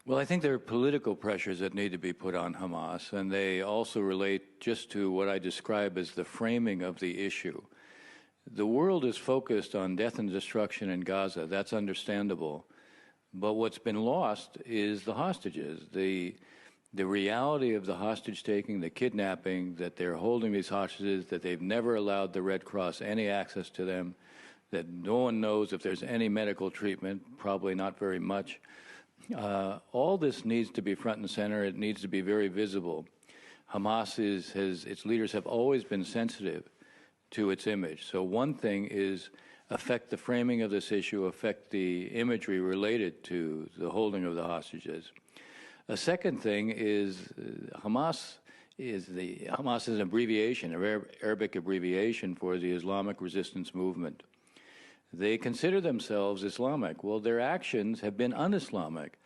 Well, I think there are political pressures that need to be put on Hamas, and they also relate just to what I describe as the framing of the issue. The world is focused on death and destruction in Gaza. That's understandable. But what's been lost is the hostages, the reality of the hostage-taking, the kidnapping, that they're holding these hostages, that they've never allowed the Red Cross any access to them, that no one knows if there's any medical treatment, probably not very much. All this needs to be front and center. It needs to be very visible. Hamas its leaders have always been sensitive to its image. So one thing is affect the framing of this issue, affect the imagery related to the holding of the hostages. A second thing is Hamas is an abbreviation, an Arabic abbreviation for the Islamic resistance movement. They consider themselves Islamic. Well, their actions have been un-Islamic.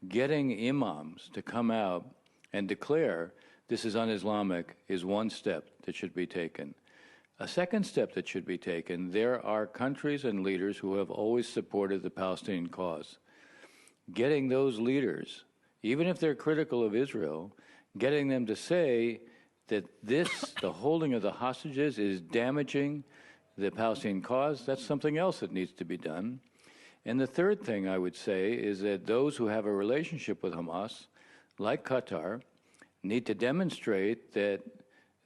Getting imams to come out and declare this is un-Islamic is one step that should be taken. A second step that should be taken, there are countries and leaders who have always supported the Palestinian cause. Getting those leaders, even if they're critical of Israel, getting them to say that the holding of the hostages is damaging the Palestinian cause, that's something else that needs to be done. And the third thing I would say is that those who have a relationship with Hamas, like Qatar, need to demonstrate that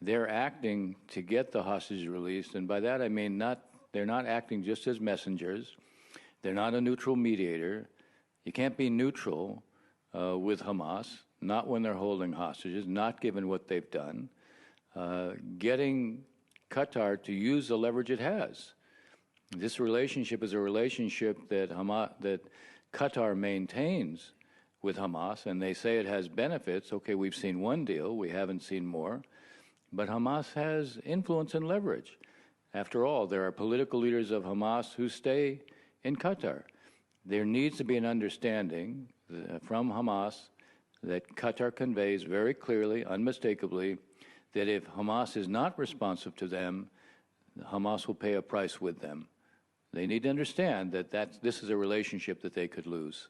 they're acting to get the hostages released. And by that I mean they're not acting just as messengers. They're not a neutral mediator. You can't be neutral with Hamas, not when they're holding hostages, not given what they've done. Getting Qatar to use the leverage it has. This relationship is a relationship that Qatar maintains with Hamas, and they say it has benefits. Okay, we've seen one deal, we haven't seen more, but Hamas has influence and leverage. After all, there are political leaders of Hamas who stay in Qatar. There needs to be an understanding from Hamas that Qatar conveys very clearly, unmistakably, that if Hamas is not responsive to them, Hamas will pay a price with them. They need to understand that this is a relationship that they could lose.